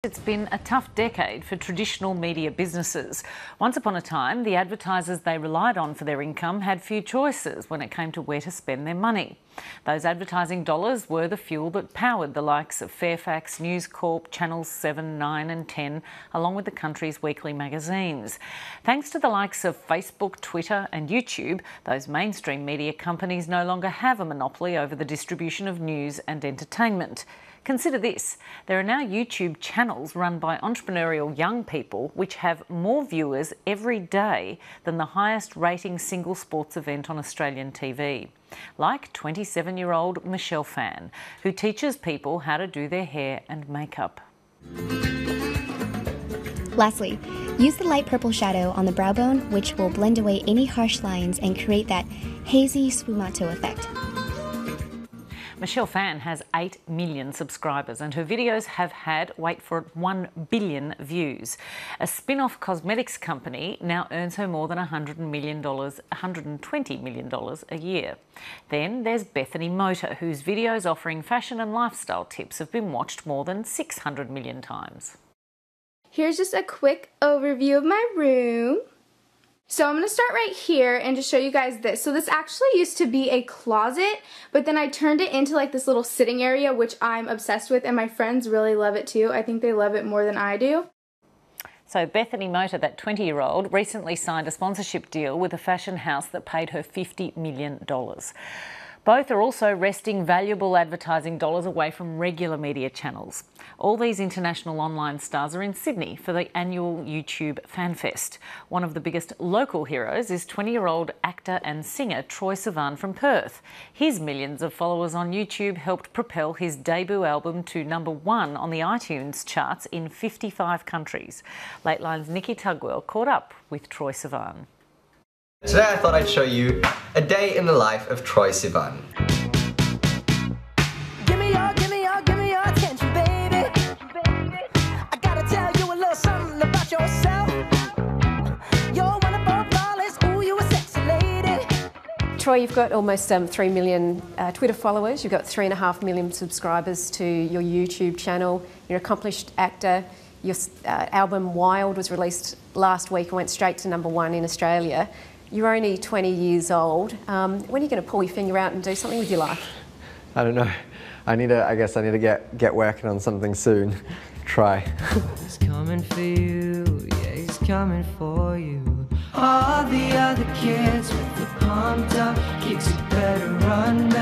It's been a tough decade for traditional media businesses. Once upon a time, the advertisers they relied on for their income had few choices when it came to where to spend their money. Those advertising dollars were the fuel that powered the likes of Fairfax, News Corp, Channels 7, 9 and 10, along with the country's weekly magazines. Thanks to the likes of Facebook, Twitter and YouTube, those mainstream media companies no longer have a monopoly over the distribution of news and entertainment. Consider this, there are now YouTube channels run by entrepreneurial young people which have more viewers every day than the highest rating single sports event on Australian TV. Like 27-year-old Michelle Fan, who teaches people how to do their hair and makeup. Lastly, use the light purple shadow on the brow bone, which will blend away any harsh lines and create that hazy sfumato effect. Michelle Fan has 8 million subscribers and her videos have had, wait for it, 1 billion views. A spin-off cosmetics company now earns her more than $120 million a year. Then there's Bethany Motor, whose videos offering fashion and lifestyle tips have been watched more than 600 million times. Here's just a quick overview of my room. So I'm going to start right here and just show you guys this. So this actually used to be a closet, but then I turned it into like this little sitting area, which I'm obsessed with, and my friends really love it too. I think they love it more than I do. So Bethany Motor, that 20-year-old, recently signed a sponsorship deal with a fashion house that paid her $50 million. Both are also wresting valuable advertising dollars away from regular media channels. All these international online stars are in Sydney for the annual YouTube Fan Fest. One of the biggest local heroes is 20-year-old actor and singer Troye Sivan from Perth. His millions of followers on YouTube helped propel his debut album to #1 on the iTunes charts in 55 countries. Lateline's Nikki Tugwell caught up with Troye Sivan. Today I thought I'd show you a day in the life of Troye Sivan. Give me your attention, baby. I gotta tell you a little something about yourself. You're wonderful, flawless, ooh, you a sexy lady. Troye, you've got almost 3 million Twitter followers. You've got 3.5 million subscribers to your YouTube channel. You're an accomplished actor. Your album Wild was released last week and went straight to #1 in Australia. You're only 20 years old. When are you going to pull your finger out and do something with your life? I don't know. I guess I need to get working on something soon. Try. He's coming for you, yeah, he's coming for you. All the other kids with the pumped up kicks, you better run,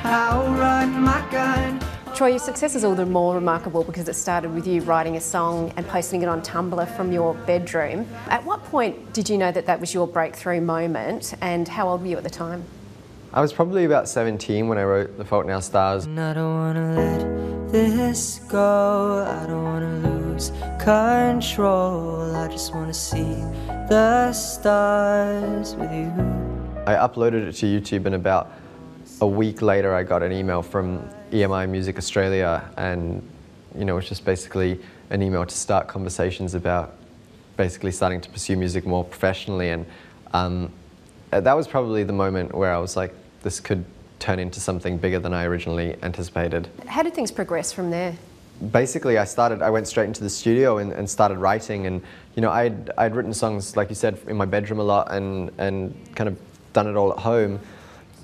I'll run my gun. Troye, your success is all the more remarkable because it started with you writing a song and posting it on Tumblr from your bedroom. At what point did you know that that was your breakthrough moment, and how old were you at the time? I was probably about 17 when I wrote The Fault in Our Stars. And I don't wanna let this go, I don't wanna lose control, I just wanna see the stars with you. I uploaded it to YouTube and about a week later I got an email from EMI Music Australia, and it was just basically an email to start conversations about basically starting to pursue music more professionally, and that was probably the moment where I was like, this could turn into something bigger than I originally anticipated. How did things progress from there? Basically I went straight into the studio and started writing, and I'd written songs, like you said, in my bedroom a lot and kind of done it all at home.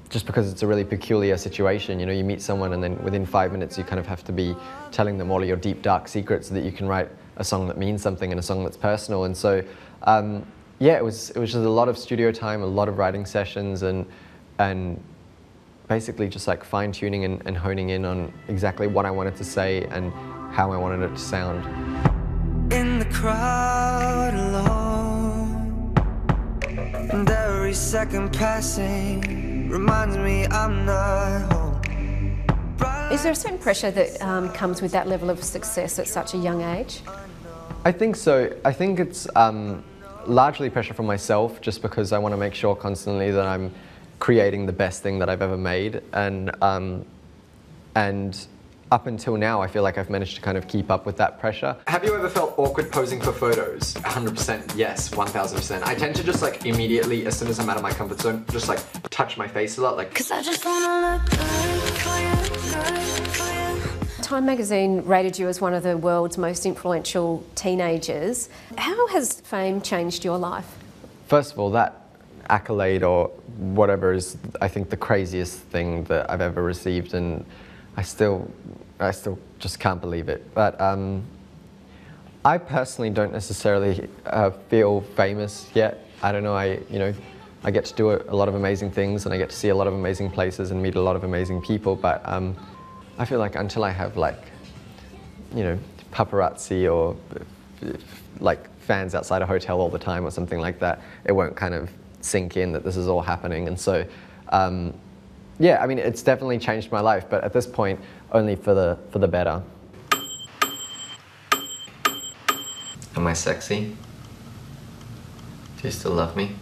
Just because it's a really peculiar situation, you meet someone and then within 5 minutes you kind of have to be telling them all of your deep, dark secrets so that you can write a song that means something and a song that's personal. And so, yeah, it was just a lot of studio time, a lot of writing sessions, and basically just like fine-tuning and honing in on exactly what I wanted to say and how I wanted it to sound. In the crowd alone, and every second passing reminds me I'm not home. Is there a certain pressure that comes with that level of success at such a young age? I think so. I think it's largely pressure from myself, just because I want to make sure constantly that I'm creating the best thing that I've ever made, and up until now, I feel like I've managed to kind of keep up with that pressure. Have you ever felt awkward posing for photos? 100% yes, 1000%. I tend to just like immediately, as soon as I'm out of my comfort zone, just like touch my face a lot, like. 'Cause I just wanna look good for you. Time magazine rated you as one of the world's most influential teenagers. How has fame changed your life? First of all, that accolade or whatever is, I think, the craziest thing that I've ever received, and I still just can't believe it. But I personally don't necessarily feel famous yet. I don't know. I get to do a lot of amazing things, and I get to see a lot of amazing places and meet a lot of amazing people. But I feel like until I have, like, paparazzi or like fans outside a hotel all the time or something like that, it won't kind of sink in that this is all happening. And so, yeah, I mean, it's definitely changed my life, but at this point, only for the better. Am I sexy? Do you still love me?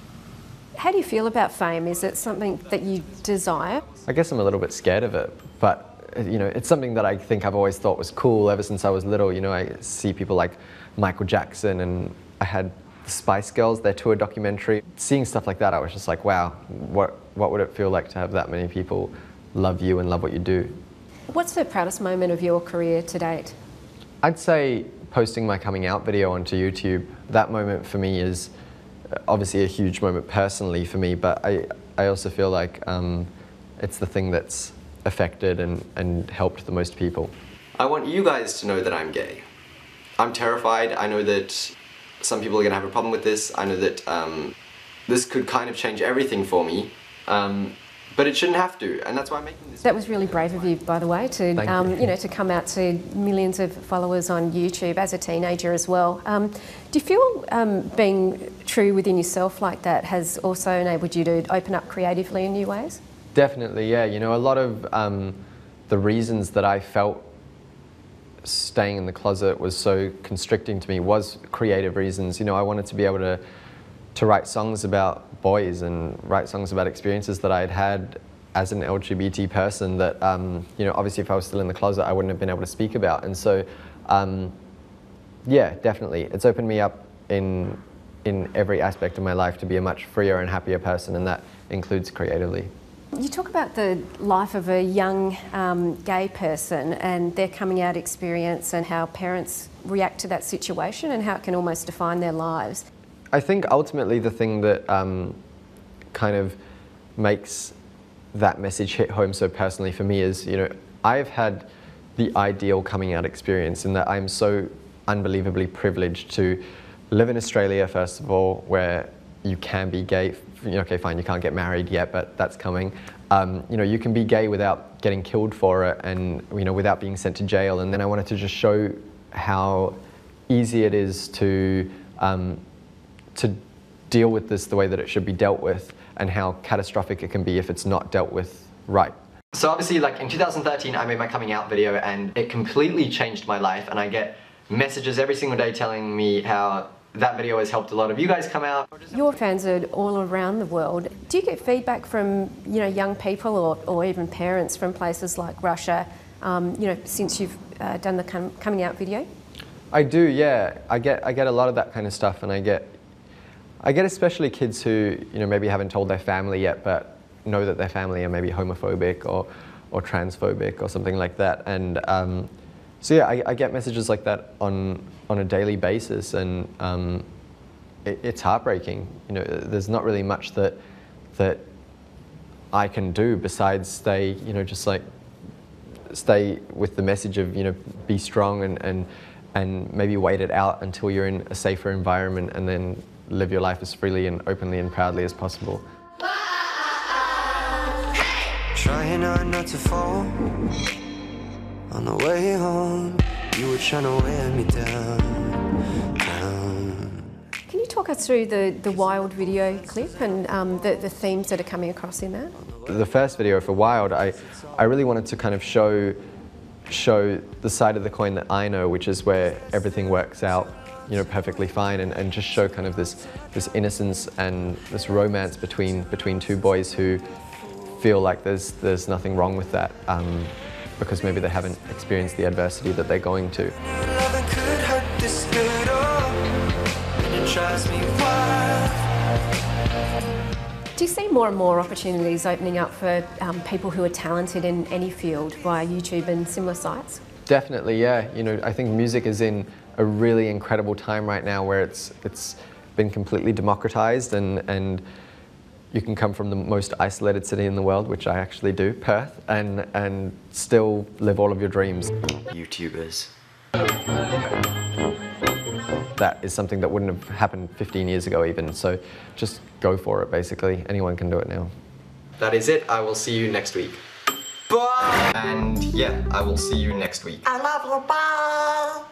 How do you feel about fame? Is it something that you desire? I guess I'm a little bit scared of it, but it's something that I think I've always thought was cool ever since I was little. I see people like Michael Jackson, and I had the Spice Girls, their tour documentary. Seeing stuff like that, I was just like, wow, what would it feel like to have that many people love you and love what you do? What's the proudest moment of your career to date? I'd say posting my coming out video onto YouTube. That moment for me is obviously a huge moment personally for me, but I also feel like it's the thing that's affected and helped the most people. I want you guys to know that I'm gay. I'm terrified. I know that some people are gonna have a problem with this. I know that this could kind of change everything for me, but it shouldn't have to, and that's why I'm making this. That was really brave of you, by the way, to to come out to millions of followers on YouTube as a teenager as well. Do you feel being true within yourself like that has also enabled you to open up creatively in new ways? Definitely, yeah. A lot of the reasons that I felt staying in the closet was so constricting to me was creative reasons. I wanted to be able to write songs about boys and write songs about experiences that I had had as an LGBT person that, obviously if I was still in the closet, I wouldn't have been able to speak about. And so, yeah, definitely. It's opened me up in every aspect of my life to be a much freer and happier person, and that includes creatively. You talk about the life of a young gay person and their coming out experience and how parents react to that situation and how it can almost define their lives. I think ultimately the thing that kind of makes that message hit home so personally for me is, I've had the ideal coming out experience in that I'm so unbelievably privileged to live in Australia, first of all, where you can be gay. Okay, fine, you can't get married yet, but that's coming. You can be gay without getting killed for it and, without being sent to jail. And then I wanted to just show how easy it is to deal with this the way that it should be dealt with, and how catastrophic it can be if it's not dealt with right. So obviously, like in 2013, I made my coming out video and it completely changed my life, and I get messages every single day telling me how that video has helped a lot of you guys come out. Your fans are all around the world. Do you get feedback from young people or even parents from places like Russia, since you've done the coming out video? I do, yeah. I get a lot of that kind of stuff, and I get especially kids who maybe haven't told their family yet, but know that their family are maybe homophobic or transphobic or something like that. And so yeah, I get messages like that on a daily basis, and it's heartbreaking. There's not really much that I can do besides stay, just like stay with the message of be strong and maybe wait it out until you're in a safer environment, and then live your life as freely and openly and proudly as possible. Trying hard not to fall. On the way home, you were trying to wear me down. Can you talk us through the Wild video clip and the themes that are coming across in that? The first video for Wild, I really wanted to kind of show the side of the coin that I know, which is where everything works out perfectly fine, and just show kind of this innocence and this romance between two boys who feel like there's nothing wrong with that, because maybe they haven't experienced the adversity that they're going to. Do you see more and more opportunities opening up for people who are talented in any field via YouTube and similar sites? Definitely, yeah. You know, I think music is in a really incredible time right now where it's been completely democratized, and you can come from the most isolated city in the world, which I actually do, Perth, and still live all of your dreams. YouTubers. That is something that wouldn't have happened 15 years ago even, so just go for it, basically. Anyone can do it now. That is it. I will see you next week. Bye! And yeah, I will see you next week. I love you, bye!